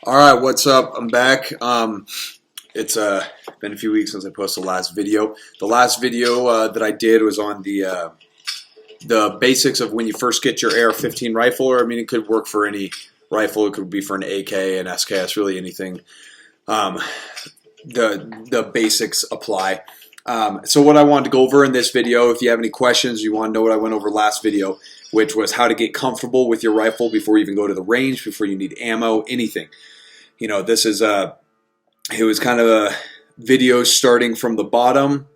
All right, what's up? I'm back. It's been a few weeks since I posted the last video. The last video that I did was on the basics of when you first get your AR15 rifle. Or I mean, it could work for any rifle. It could be for an AK, an SKS, really anything. The basics apply. So what I wanted to go over in this video, if you have any questions, you want to know what I went over last video, which was how to get comfortable with your rifle before you even go to the range, before you need ammo, anything. You know, this is it was kind of a video starting from the bottom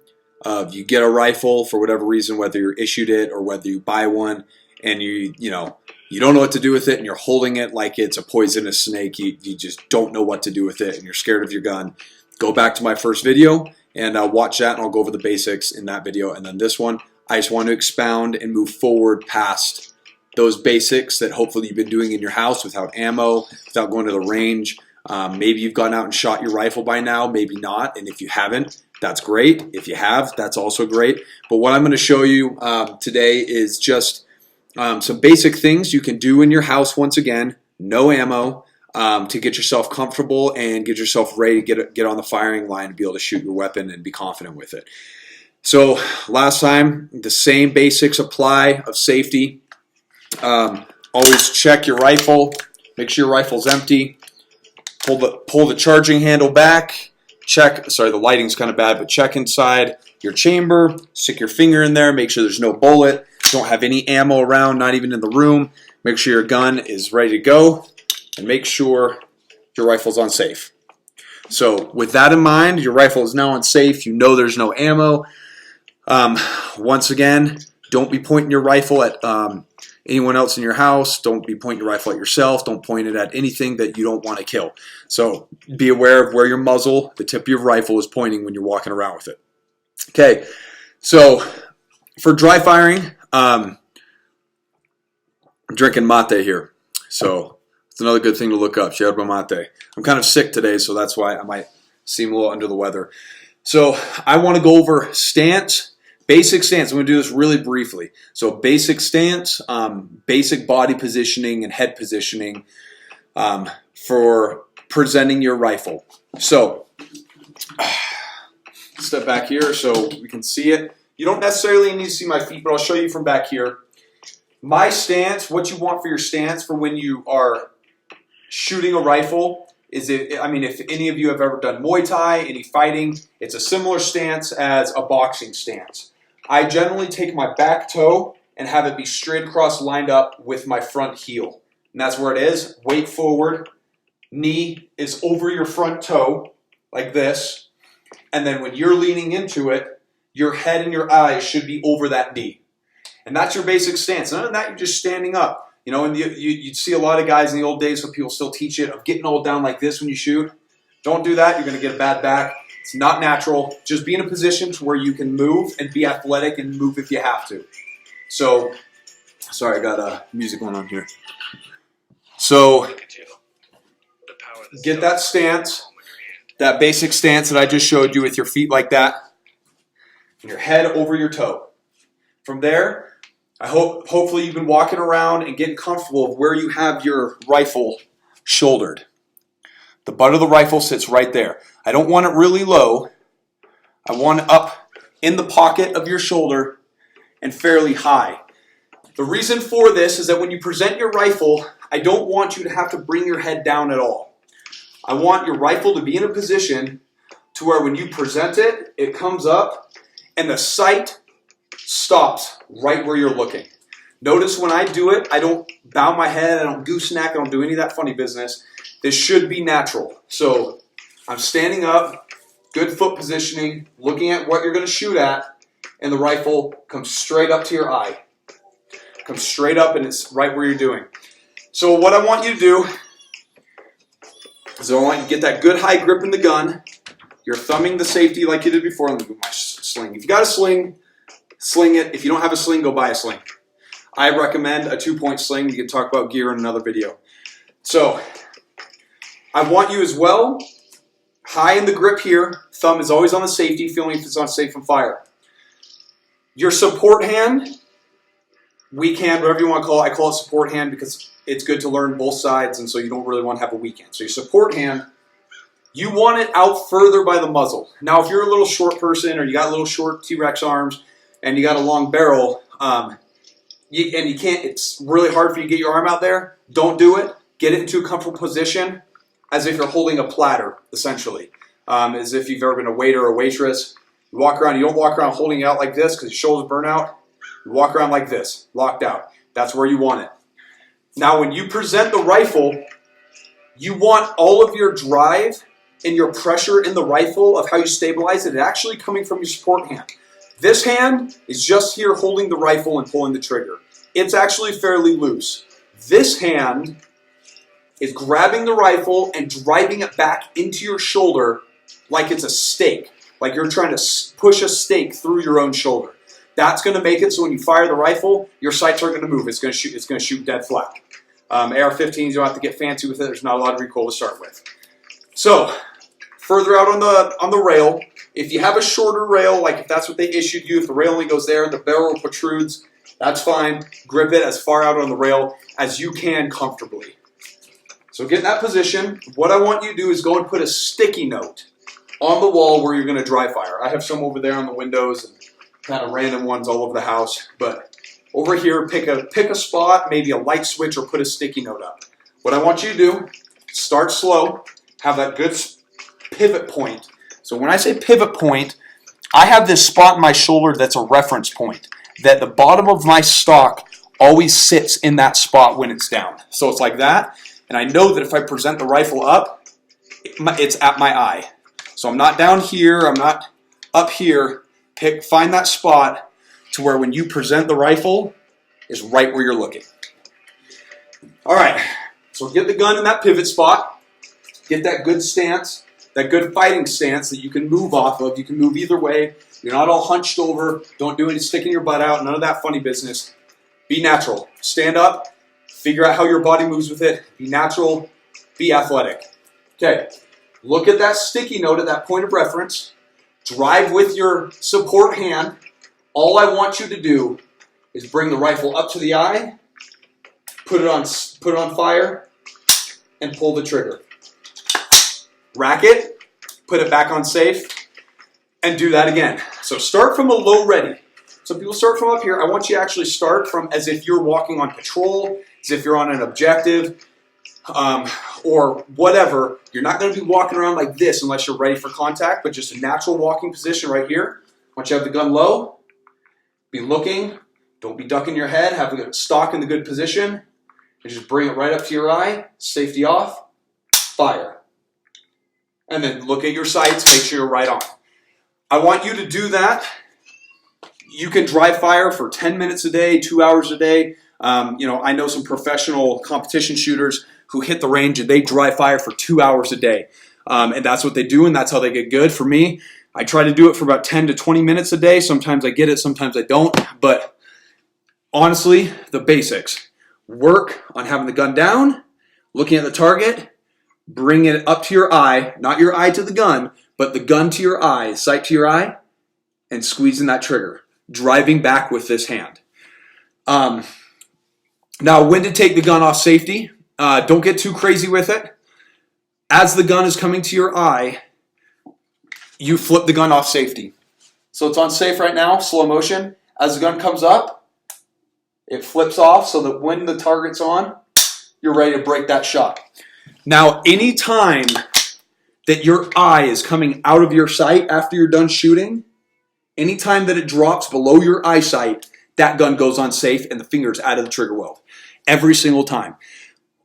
of you get a rifle for whatever reason, whether you're issued it or whether you buy one, and you don't know what to do with it, and you're holding it like it's a poisonous snake. You just don't know what to do with it, and you're scared of your gun. Go back to my first video and watch that, and I'll go over the basics in that video. And then this one, I just want to expound and move forward past those basics that hopefully you've been doing in your house without ammo, without going to the range. Maybe you've gone out and shot your rifle by now, maybe not. And if you haven't, that's great. If you have, that's also great. But what I'm going to show you today is just some basic things you can do in your house, once again, no ammo, to get yourself comfortable and get yourself ready to get on the firing line to be able to shoot your weapon and be confident with it. So last time, the same basics apply of safety. Always check your rifle. Make sure your rifle's empty. Pull the charging handle back. Check, sorry, the lighting's kind of bad, but check inside your chamber. Stick your finger in there. Make sure there's no bullet. Don't have any ammo around, not even in the room. Make sure your gun is ready to go. And make sure your rifle's on safe. So with that in mind, your rifle is now on safe. You know there's no ammo. Once again, don't be pointing your rifle at anyone else in your house. Don't be pointing your rifle at yourself. Don't point it at anything that you don't want to kill. So be aware of where your muzzle, the tip of your rifle, is pointing when you're walking around with it. Okay, so for dry firing, I'm drinking mate here. So it's another good thing to look up, yerba mate. I'm kind of sick today, so that's why I might seem a little under the weather. So I want to go over stance, basic stance. I'm going to do this really briefly. So basic stance, basic body positioning and head positioning for presenting your rifle. So step back here so we can see it. You don't necessarily need to see my feet, but I'll show you from back here. My stance, what you want for your stance for when you are shooting a rifle is, if any of you have ever done Muay Thai, any fighting, it's a similar stance as a boxing stance. I generally take my back toe and have it be straight across, lined up with my front heel. And that's where it is. Weight forward, knee is over your front toe, like this. And then when you're leaning into it, your head and your eyes should be over that knee. And that's your basic stance. None of that, you're just standing up. You know, and you'd see a lot of guys in the old days, so people still teach it, of getting all down like this when you shoot. Don't do that. You're going to get a bad back. It's not natural. Just be in a position to where you can move and be athletic and move if you have to. So, sorry, I got music going on here. So, get that stance, that basic stance that I just showed you with your feet like that, and your head over your toe. From there, hopefully you've been walking around and getting comfortable with where you have your rifle shouldered. The butt of the rifle sits right there. I don't want it really low. I want it up in the pocket of your shoulder and fairly high. The reason for this is that when you present your rifle, I don't want you to have to bring your head down at all. I want your rifle to be in a position to where when you present it, it comes up and the sight stops right where you're looking. Notice when I do it, I don't bow my head, I don't gooseneck, I don't do any of that funny business. This should be natural. So I'm standing up, good foot positioning, looking at what you're going to shoot at, and the rifle comes straight up to your eye. Comes straight up and it's right where you're doing. So what I want you to do is I want you to get that good high grip in the gun. You're thumbing the safety like you did before. Let me move my sling. If you got a sling, sling it. If you don't have a sling, go buy a sling. I recommend a 2-point sling. You can talk about gear in another video. So I want you as well, high in the grip here. Thumb is always on the safety, feeling if it's on safe from fire. Your support hand, weak hand, whatever you want to call it. I call it support hand because it's good to learn both sides, and so you don't really want to have a weak hand. So your support hand, you want it out further by the muzzle. Now, if you're a little short person or you got little short T-Rex arms and you got a long barrel, and you can't, it's really hard for you to get your arm out there, don't do it. Get it into a comfortable position as if you're holding a platter, essentially. As if you've ever been a waiter or a waitress. You walk around, you don't walk around holding it out like this because your shoulders burn out. You walk around like this, locked out. That's where you want it. Now, when you present the rifle, you want all of your drive and your pressure in the rifle of how you stabilize it actually coming from your support hand. This hand is just here holding the rifle and pulling the trigger. It's actually fairly loose. This hand is grabbing the rifle and driving it back into your shoulder like it's a stake, like you're trying to push a stake through your own shoulder. That's going to make it so when you fire the rifle, your sights aren't going to move. It's going to shoot dead flat. AR-15s, you don't have to get fancy with it. There's not a lot of recoil to start with. So, further out on the rail, if you have a shorter rail, like if that's what they issued you, if the rail only goes there and the barrel protrudes, that's fine. Grip it as far out on the rail as you can comfortably. So get in that position. What I want you to do is go and put a sticky note on the wall where you're going to dry fire. I have some over there on the windows and kind of random ones all over the house. But over here, pick a spot, maybe a light switch, or put a sticky note up. What I want you to do, start slow, have that good pivot point. So when I say pivot point, I have this spot in my shoulder that's a reference point, that the bottom of my stock always sits in that spot when it's down. So it's like that. And I know that if I present the rifle up, it's at my eye. So I'm not down here, I'm not up here. Find that spot to where when you present the rifle is right where you're looking. All right, so get the gun in that pivot spot. Get that good stance, that good fighting stance that you can move off of. You can move either way. You're not all hunched over. Don't do any sticking your butt out. None of that funny business. Be natural. Stand up. Figure out how your body moves with it. Be natural. Be athletic. Okay. Look at that sticky note at that point of reference. Drive with your support hand. All I want you to do is bring the rifle up to the eye, put it on fire, and pull the trigger. Rack it, put it back on safe, and do that again. So start from a low ready. Some people start from up here. I want you to actually start from as if you're walking on patrol, as if you're on an objective, or whatever. You're not going to be walking around like this unless you're ready for contact, but just a natural walking position right here. I want you to have the gun low, be looking, don't be ducking your head, have the stock in the good position, and just bring it right up to your eye, safety off, fire. And then look at your sights, make sure you're right on. I want you to do that. You can dry fire for 10 minutes a day, 2 hours a day. I know some professional competition shooters who hit the range and they dry fire for 2 hours a day. And that's what they do, and that's how they get good. For me, I try to do it for about 10 to 20 minutes a day. Sometimes I get it, sometimes I don't. But honestly, the basics. Work on having the gun down, looking at the target, bring it up to your eye, not your eye to the gun, but the gun to your eye, sight to your eye, and squeezing that trigger. Driving back with this hand. Now, when to take the gun off safety. Don't get too crazy with it. As the gun is coming to your eye, you flip the gun off safety. So it's on safe right now, slow motion. As the gun comes up, it flips off so that when the target's on, you're ready to break that shot. Now, any time that your eye is coming out of your sight after you're done shooting, anytime that it drops below your eyesight, that gun goes on safe and the finger's out of the trigger weld. Every single time.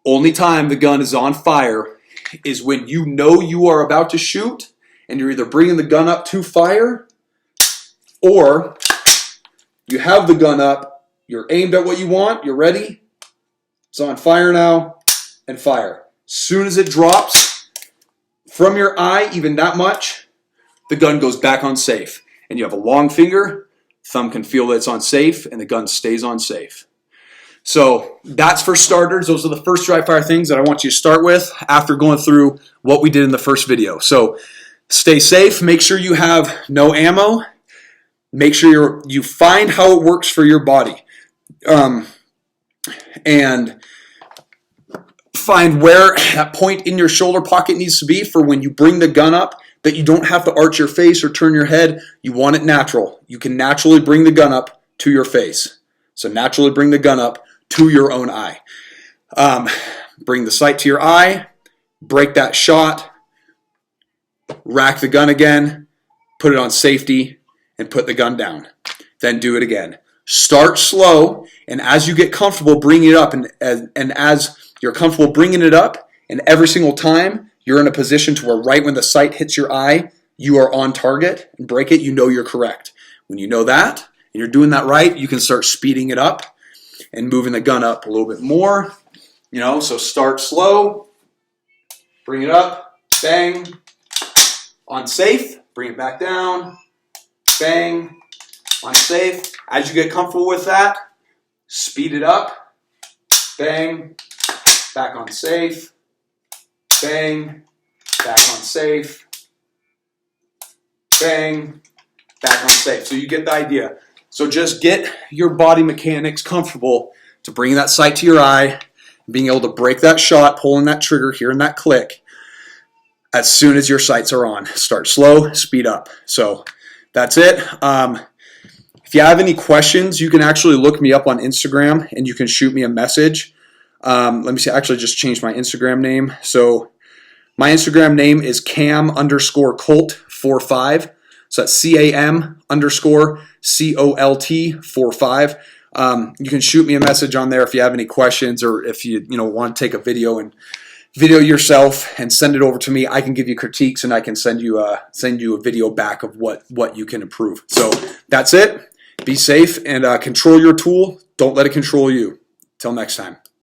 Only time the gun is on fire is when you know you are about to shoot and you're either bringing the gun up to fire or you have the gun up, you're aimed at what you want, you're ready, it's on fire now, and fire. As soon as it drops from your eye, even that much, the gun goes back on safe. And you have a long finger, thumb can feel that it's on safe, and the gun stays on safe. So that's for starters. Those are the first dry fire things that I want you to start with after going through what we did in the first video. So stay safe. Make sure you have no ammo. Make sure you find how it works for your body. And find where that point in your shoulder pocket needs to be for when you bring the gun up, that you don't have to arch your face or turn your head. You want it natural. You can naturally bring the gun up to your face. So naturally bring the gun up to your own eye. Bring the sight to your eye, break that shot, rack the gun again, put it on safety, and put the gun down. Then do it again. Start slow, and as you get comfortable bringing it up, and as you're comfortable bringing it up, and every single time you're in a position to where right when the sight hits your eye, you are on target and break it, you know you're correct. When you know that, and you're doing that right, you can start speeding it up and moving the gun up a little bit more. So start slow, bring it up, bang, on safe, bring it back down, bang, on safe. As you get comfortable with that, speed it up, bang, back on safe, bang, back on safe, bang, back on safe. So you get the idea. So just get your body mechanics comfortable to bring that sight to your eye, being able to break that shot, pulling that trigger, hearing that click as soon as your sights are on. Start slow, speed up. So that's it. If you have any questions, you can actually look me up on Instagram and you can shoot me a message. Let me see, I actually just changed my Instagram name. So my Instagram name is cam_colt45. So that's CAM_COLT45. You can shoot me a message on there if you have any questions, or if you want to take a video and video yourself and send it over to me. I can give you critiques, and I can send you a video back of what you can improve. So that's it. Be safe and control your tool. Don't let it control you. Till next time.